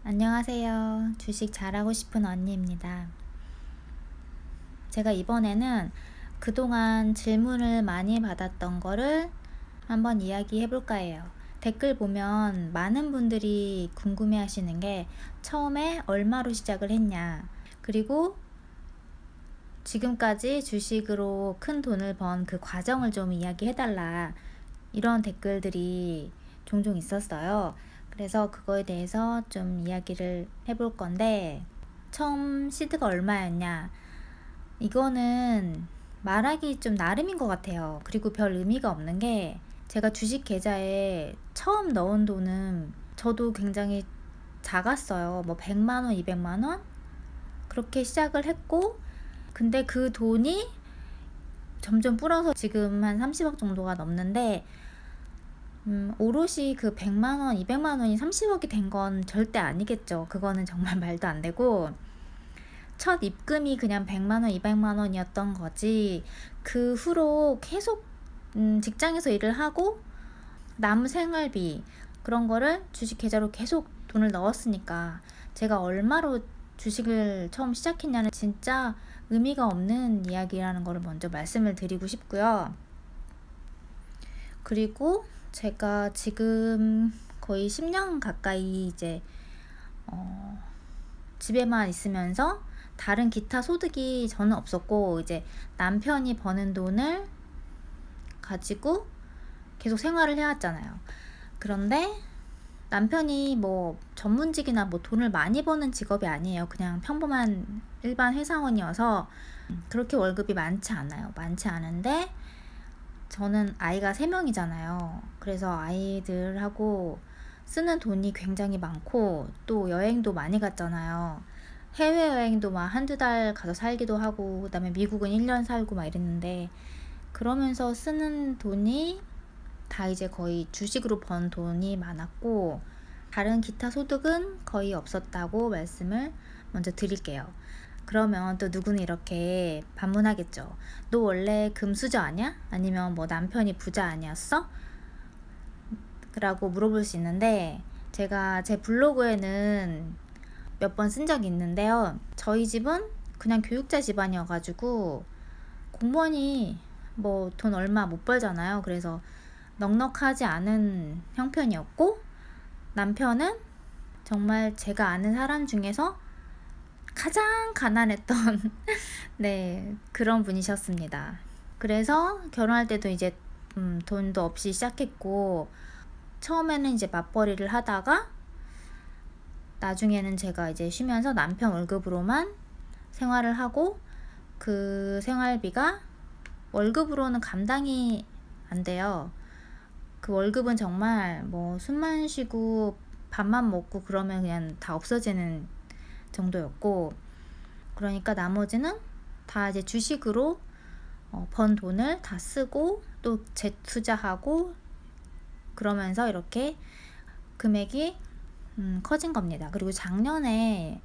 안녕하세요. 주식 잘하고 싶은 언니입니다. 제가 이번에는 그동안 질문을 많이 받았던 거를 한번 이야기해 볼까 해요. 댓글 보면 많은 분들이 궁금해 하시는 게 처음에 얼마로 시작을 했냐, 그리고 지금까지 주식으로 큰 돈을 번 그 과정을 좀 이야기해 달라, 이런 댓글들이 종종 있었어요. 그래서 그거에 대해서 좀 이야기를 해볼 건데, 처음 시드가 얼마였냐, 이거는 말하기 좀 나름인 것 같아요. 그리고 별 의미가 없는 게, 제가 주식 계좌에 처음 넣은 돈은 저도 굉장히 작았어요. 뭐 100만원, 200만원? 그렇게 시작을 했고, 근데 그 돈이 점점 불어서 지금 한 30억 정도가 넘는데, 오롯이 그 100만원, 200만원이 30억이 된 건 절대 아니겠죠. 그거는 정말 말도 안 되고, 첫 입금이 그냥 100만원, 200만원이었던 거지, 그 후로 계속 직장에서 일을 하고 남은 생활비, 그런 거를 주식 계좌로 계속 돈을 넣었으니까, 제가 얼마로 주식을 처음 시작했냐는 진짜 의미가 없는 이야기라는 거를 먼저 말씀을 드리고 싶고요. 그리고 제가 지금 거의 10년 가까이 이제 집에만 있으면서 다른 기타 소득이 저는 없었고, 이제 남편이 버는 돈을 가지고 계속 생활을 해왔잖아요. 그런데 남편이 뭐 전문직이나 뭐 돈을 많이 버는 직업이 아니에요. 그냥 평범한 일반 회사원이어서 그렇게 월급이 많지 않아요. 많지 않은데 저는 아이가 3명이잖아요. 그래서 아이들하고 쓰는 돈이 굉장히 많고, 또 여행도 많이 갔잖아요. 해외여행도 막 한두 달 가서 살기도 하고, 그 다음에 미국은 1년 살고 막 이랬는데, 그러면서 쓰는 돈이 다 이제 거의 주식으로 번 돈이 많았고, 다른 기타 소득은 거의 없었다고 말씀을 먼저 드릴게요. 그러면 또 누구는 이렇게 반문하겠죠. 너 원래 금수저 아니야? 아니면 뭐 남편이 부자 아니었어? 라고 물어볼 수 있는데, 제가 제 블로그에는 몇 번 쓴 적이 있는데요. 저희 집은 그냥 교육자 집안이어가지고 공무원이 뭐 돈 얼마 못 벌잖아요. 그래서 넉넉하지 않은 형편이었고, 남편은 정말 제가 아는 사람 중에서 가장 가난했던 네, 그런 분이셨습니다. 그래서 결혼할 때도 이제 돈도 없이 시작했고, 처음에는 이제 맞벌이를 하다가 나중에는 제가 이제 쉬면서 남편 월급으로만 생활을 하고, 그 생활비가 월급으로는 감당이 안 돼요. 그 월급은 정말 뭐 숨만 쉬고 밥만 먹고 그러면 그냥 다 없어지는 정도였고, 그러니까 나머지는 다 이제 주식으로 번 돈을 다 쓰고 또 재투자하고, 그러면서 이렇게 금액이 커진 겁니다. 그리고 작년에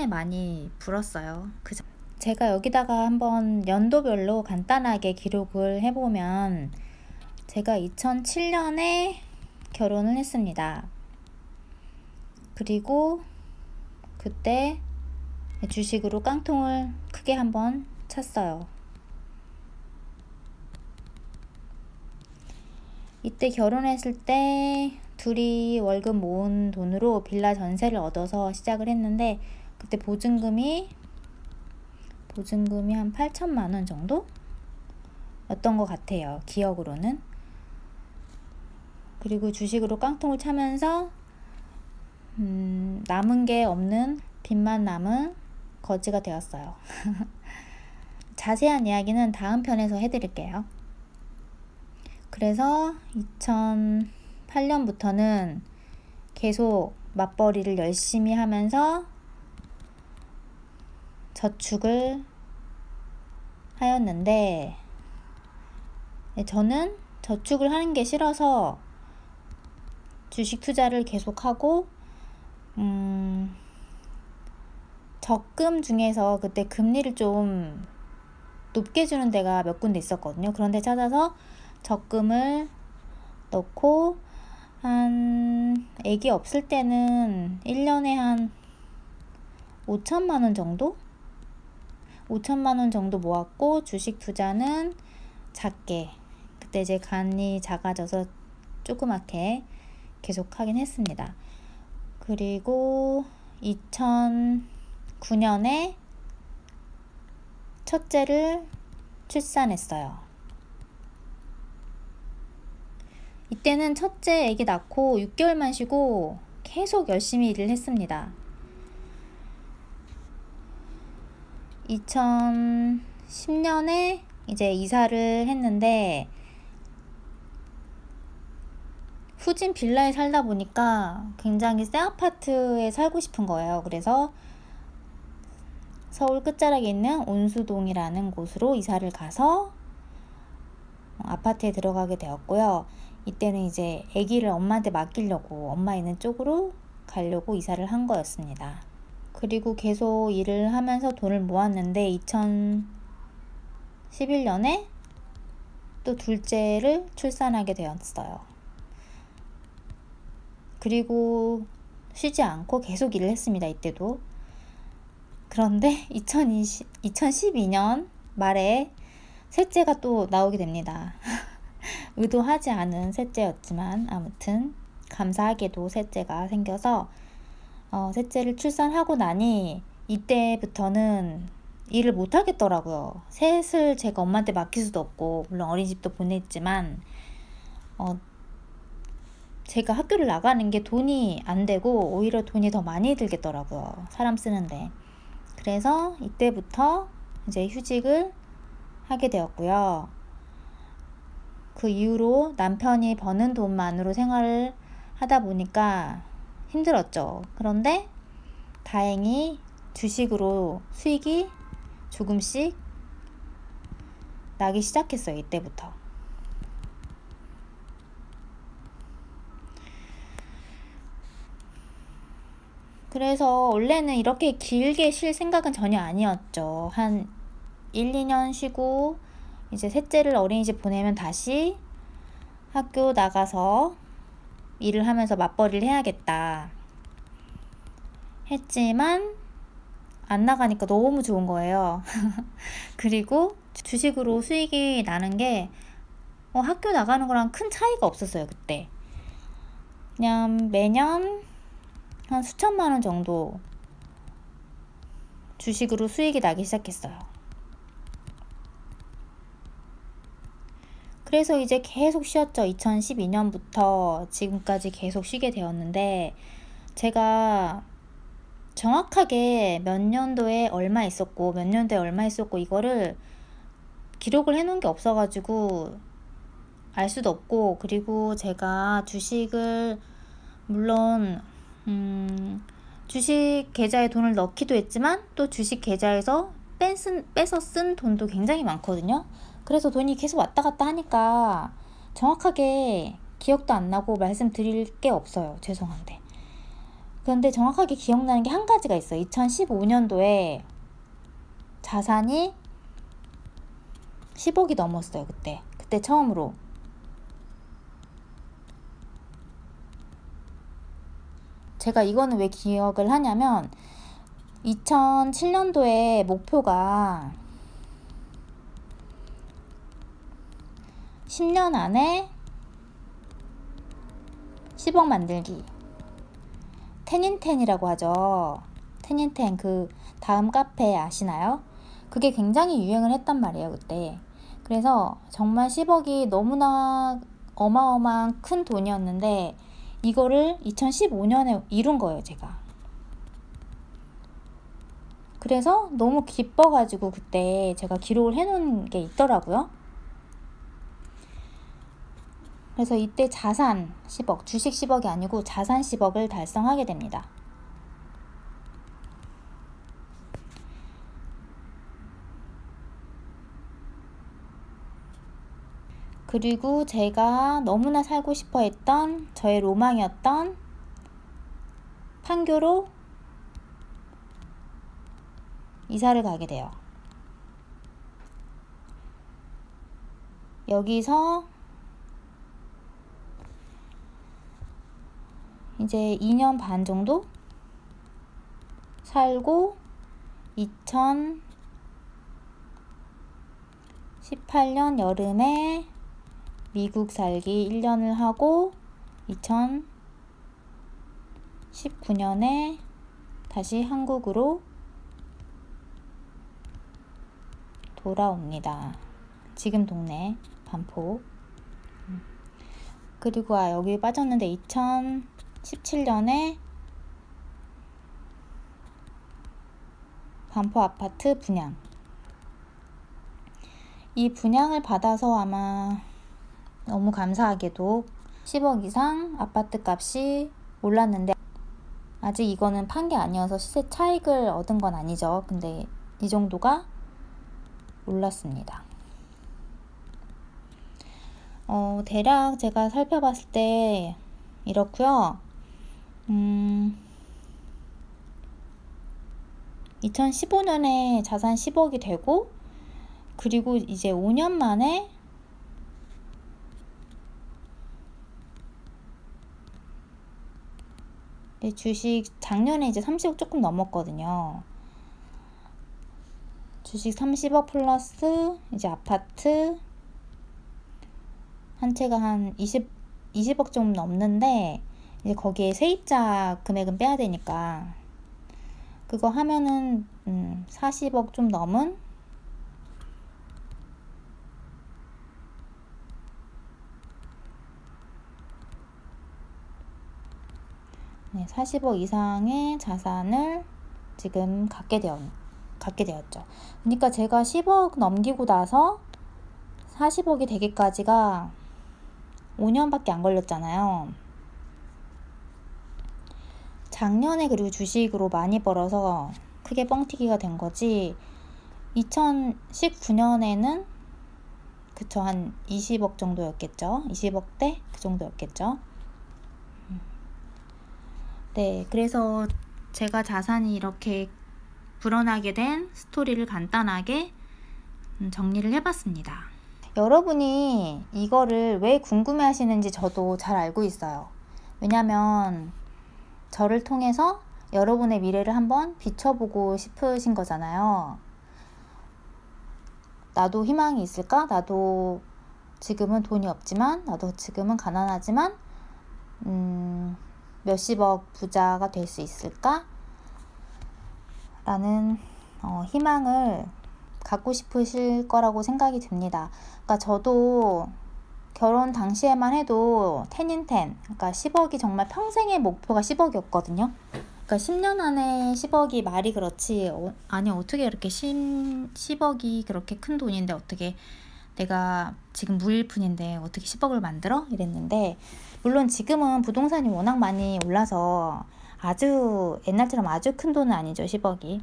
많이 불었어요. 제가 여기다가 한번 연도별로 간단하게 기록을 해보면, 제가 2007년에 결혼을 했습니다. 그리고 그때 주식으로 깡통을 크게 한번 찼어요. 이때 결혼했을 때 둘이 월급 모은 돈으로 빌라 전세를 얻어서 시작을 했는데, 그때 보증금이 한 8천만 원 정도 였던 것 같아요, 기억으로는. 그리고 주식으로 깡통을 차면서 남은 게 없는, 빚만 남은 거지가 되었어요. 자세한 이야기는 다음 편에서 해드릴게요. 그래서 2008년부터는 계속 맞벌이를 열심히 하면서 저축을 하였는데, 저는 저축을 하는 게 싫어서 주식 투자를 계속하고, 적금 중에서 그때 금리를 좀 높게 주는 데가 몇 군데 있었거든요. 그런 데 찾아서 적금을 넣고 애기 없을 때는 1년에 한 5천만 원 정도? 5천만 원 정도 모았고, 주식 투자는 작게, 그때 이제 간이 작아져서 조그맣게 계속 하긴 했습니다. 그리고 2009년에 첫째를 출산했어요. 이때는 첫째 아기 낳고 6개월만 쉬고 계속 열심히 일을 했습니다. 2010년에 이제 이사를 했는데, 후진 빌라에 살다 보니까 굉장히 새 아파트에 살고 싶은 거예요. 그래서 서울 끝자락에 있는 온수동이라는 곳으로 이사를 가서 아파트에 들어가게 되었고요. 이때는 이제 아기를 엄마한테 맡기려고, 엄마 있는 쪽으로 가려고 이사를 한 거였습니다. 그리고 계속 일을 하면서 돈을 모았는데 2011년에 또 둘째를 출산하게 되었어요. 그리고 쉬지 않고 계속 일을 했습니다. 이때도. 그런데 2012년 말에 셋째가 또 나오게 됩니다. 의도하지 않은 셋째였지만 아무튼 감사하게도 셋째가 생겨서 셋째를 출산하고 나니 이때부터는 일을 못 하겠더라고요. 셋을 제가 엄마한테 맡길 수도 없고, 물론 어린이집도 보냈지만 제가 학교를 나가는 게 돈이 안 되고 오히려 돈이 더 많이 들겠더라고요. 사람 쓰는데. 그래서 이때부터 이제 휴직을 하게 되었고요. 그 이후로 남편이 버는 돈만으로 생활을 하다 보니까 힘들었죠. 그런데 다행히 주식으로 수익이 조금씩 나기 시작했어요. 이때부터. 그래서 원래는 이렇게 길게 쉴 생각은 전혀 아니었죠. 한 1, 2년 쉬고 이제 셋째를 어린이집 보내면 다시 학교 나가서 일을 하면서 맞벌이를 해야겠다 했지만 안 나가니까 너무 좋은 거예요. 그리고 주식으로 수익이 나는 게 학교 나가는 거랑 큰 차이가 없었어요. 그때 그냥 매년 한 수천만 원 정도 주식으로 수익이 나기 시작했어요. 그래서 이제 계속 쉬었죠. 2012년부터 지금까지 계속 쉬게 되었는데, 제가 정확하게 몇 년도에 얼마 있었고 몇 년도에 얼마 있었고 이거를 기록을 해놓은 게 없어가지고 알 수도 없고, 그리고 제가 주식을 물론 주식 계좌에 돈을 넣기도 했지만 또 주식 계좌에서 빼서 쓴 돈도 굉장히 많거든요. 그래서 돈이 계속 왔다 갔다 하니까 정확하게 기억도 안 나고 말씀드릴 게 없어요. 죄송한데. 그런데 정확하게 기억나는 게 한 가지가 있어요. 2015년도에 자산이 10억이 넘었어요. 그때 처음으로. 제가 이거는 왜 기억을 하냐면 2007년도에 목표가 10년 안에 10억 만들기, 텐인텐이라고 하죠. 텐인텐, 그 다음 카페 아시나요? 그게 굉장히 유행을 했단 말이에요. 그때. 그래서 정말 10억이 너무나 어마어마한 큰 돈이었는데 이거를 2015년에 이룬 거예요. 제가. 그래서 너무 기뻐가지고 그때 제가 기록을 해놓은 게 있더라고요. 그래서 이때 자산 10억, 주식 10억이 아니고 자산 10억을 달성하게 됩니다. 그리고 제가 너무나 살고 싶어 했던 저의 로망이었던 판교로 이사를 가게 돼요. 여기서 이제 2년 반 정도 살고 2018년 여름에 미국 살기 1년을 하고 2019년에 다시 한국으로 돌아옵니다. 지금 동네 반포. 그리고 여기 빠졌는데 2017년에 반포 아파트 분양. 이 분양을 받아서 아마 너무 감사하게도 10억 이상 아파트 값이 올랐는데, 아직 이거는 판 게 아니어서 시세 차익을 얻은 건 아니죠. 근데 이 정도가 올랐습니다. 대략 제가 살펴봤을 때 이렇고요. 2015년에 자산 10억이 되고, 그리고 이제 5년 만에 주식 작년에 이제 30억 조금 넘었거든요. 주식 30억 플러스 이제 아파트 한 채가 한 20억 좀 넘는데, 이제 거기에 세입자 금액은 빼야 되니까 그거 하면은 40억 좀 넘은 40억 이상의 자산을 지금 갖게 되었죠. 그러니까 제가 10억 넘기고 나서 40억이 되기까지가 5년밖에 안 걸렸잖아요. 작년에 그리고 주식으로 많이 벌어서 크게 뻥튀기가 된 거지, 2019년에는 그쵸, 한 20억 정도였겠죠. 20억대 그 정도였겠죠. 네, 그래서 제가 자산이 이렇게 불어나게 된 스토리를 간단하게 정리를 해봤습니다. 여러분이 이거를 왜 궁금해 하시는지 저도 잘 알고 있어요. 왜냐면 저를 통해서 여러분의 미래를 한번 비춰보고 싶으신 거잖아요. 나도 희망이 있을까? 나도 지금은 돈이 없지만, 나도 지금은 가난하지만 몇십억 부자가 될 수 있을까? 라는 희망을 갖고 싶으실 거라고 생각이 듭니다. 그러니까 저도 결혼 당시에만 해도 10 in 10, 그러니까 10억이 정말 평생의 목표가 10억이었거든요. 그러니까 10년 안에 10억이 말이 그렇지, 아니 어떻게 이렇게 10억이 그렇게 큰 돈인데 어떻게 내가 지금 무일푼인데 어떻게 10억을 만들어? 이랬는데, 물론 지금은 부동산이 워낙 많이 올라서 아주 옛날처럼 아주 큰 돈은 아니죠, 10억이.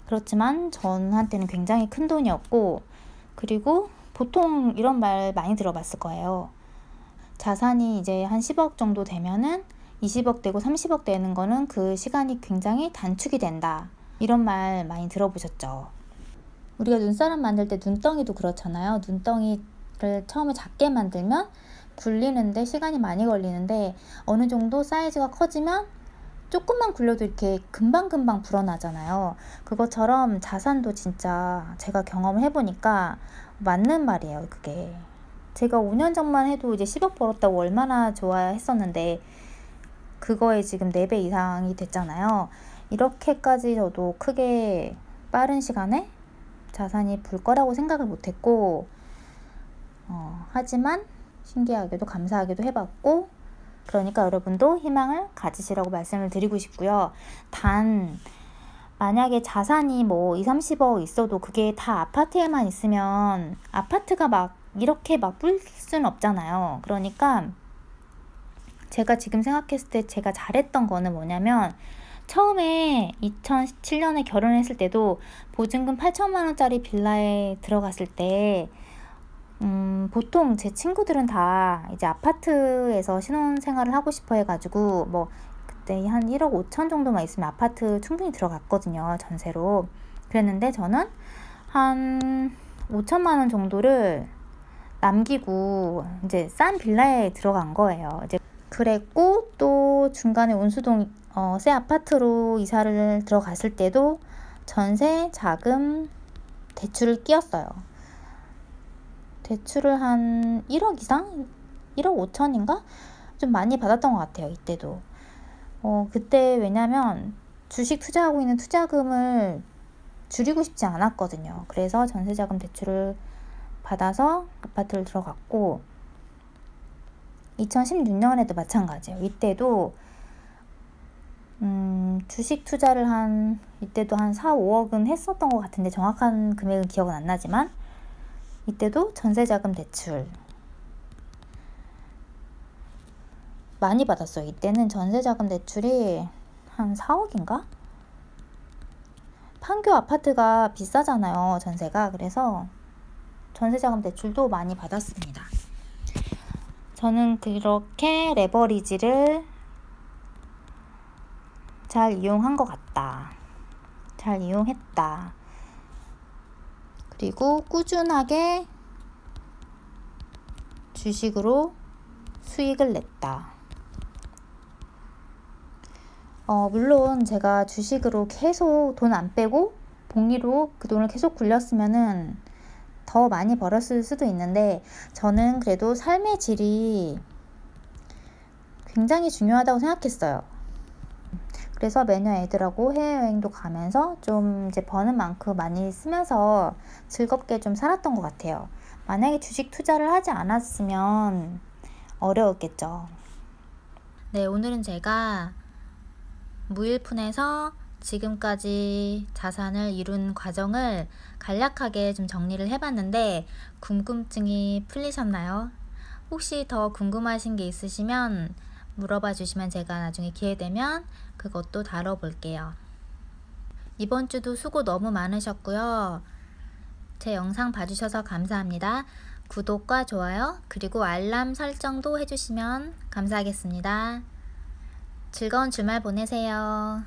그렇지만 저한테는 굉장히 큰 돈이었고, 그리고 보통 이런 말 많이 들어봤을 거예요. 자산이 이제 한 10억 정도 되면은 20억 되고 30억 되는 거는 그 시간이 굉장히 단축이 된다. 이런 말 많이 들어보셨죠. 우리가 눈사람 만들 때 눈덩이도 그렇잖아요. 눈덩이를 처음에 작게 만들면 굴리는데 시간이 많이 걸리는데, 어느 정도 사이즈가 커지면 조금만 굴려도 이렇게 금방금방 불어나잖아요. 그것처럼 자산도 진짜 제가 경험을 해보니까 맞는 말이에요, 그게. 제가 5년 전만 해도 이제 10억 벌었다고 얼마나 좋아했었는데, 그거에 지금 4배 이상이 됐잖아요. 이렇게까지 저도 크게 빠른 시간에 자산이 불 거라고 생각을 못했고, 하지만 신기하게도 감사하게도 해봤고, 그러니까 여러분도 희망을 가지시라고 말씀을 드리고 싶고요. 단 만약에 자산이 뭐 20, 30억 있어도 그게 다 아파트에만 있으면 아파트가 막 이렇게 막 불 수는 없잖아요. 그러니까 제가 지금 생각했을 때 제가 잘했던 거는 뭐냐면, 처음에 2017년에 결혼했을 때도 보증금 8천만 원짜리 빌라에 들어갔을 때 보통 제 친구들은 다 이제 아파트에서 신혼생활을 하고 싶어 해가지고, 뭐 그때 한 1억 5천 정도만 있으면 아파트 충분히 들어갔거든요, 전세로. 그랬는데 저는 한 5천만 원 정도를 남기고 이제 싼 빌라에 들어간 거예요. 이제 그랬고 또 중간에 온수동 새 아파트로 이사를 들어갔을 때도 전세, 자금, 대출을 끼웠어요. 대출을 한 1억 이상? 1억 5천인가? 좀 많이 받았던 것 같아요. 이때도. 그때 왜냐면 주식 투자하고 있는 투자금을 줄이고 싶지 않았거든요. 그래서 전세자금 대출을 받아서 아파트를 들어갔고 2016년에도 마찬가지예요. 이때도 주식 투자를 이때도 한 4, 5억은 했었던 것 같은데 정확한 금액은 기억은 안 나지만 이때도 전세자금 대출 많이 받았어요. 이때는 전세자금 대출이 한 4억인가? 판교 아파트가 비싸잖아요. 전세가. 그래서 전세자금 대출도 많이 받았습니다. 저는 그렇게 레버리지를 잘 이용한 것 같다. 잘 이용했다. 그리고 꾸준하게 주식으로 수익을 냈다. 물론 제가 주식으로 계속 돈 안 빼고 복리로 그 돈을 계속 굴렸으면은 더 많이 벌었을 수도 있는데 저는 그래도 삶의 질이 굉장히 중요하다고 생각했어요. 그래서 매년 애들하고 해외여행도 가면서 좀 이제 버는 만큼 많이 쓰면서 즐겁게 좀 살았던 것 같아요. 만약에 주식 투자를 하지 않았으면 어려웠겠죠. 네, 오늘은 제가 무일푼에서 지금까지 자산을 이룬 과정을 간략하게 좀 정리를 해봤는데 궁금증이 풀리셨나요? 혹시 더 궁금하신 게 있으시면 물어봐 주시면 제가 나중에 기회되면 그것도 다뤄볼게요. 이번 주도 수고 너무 많으셨고요. 제 영상 봐주셔서 감사합니다. 구독과 좋아요 그리고 알람 설정도 해주시면 감사하겠습니다. 즐거운 주말 보내세요.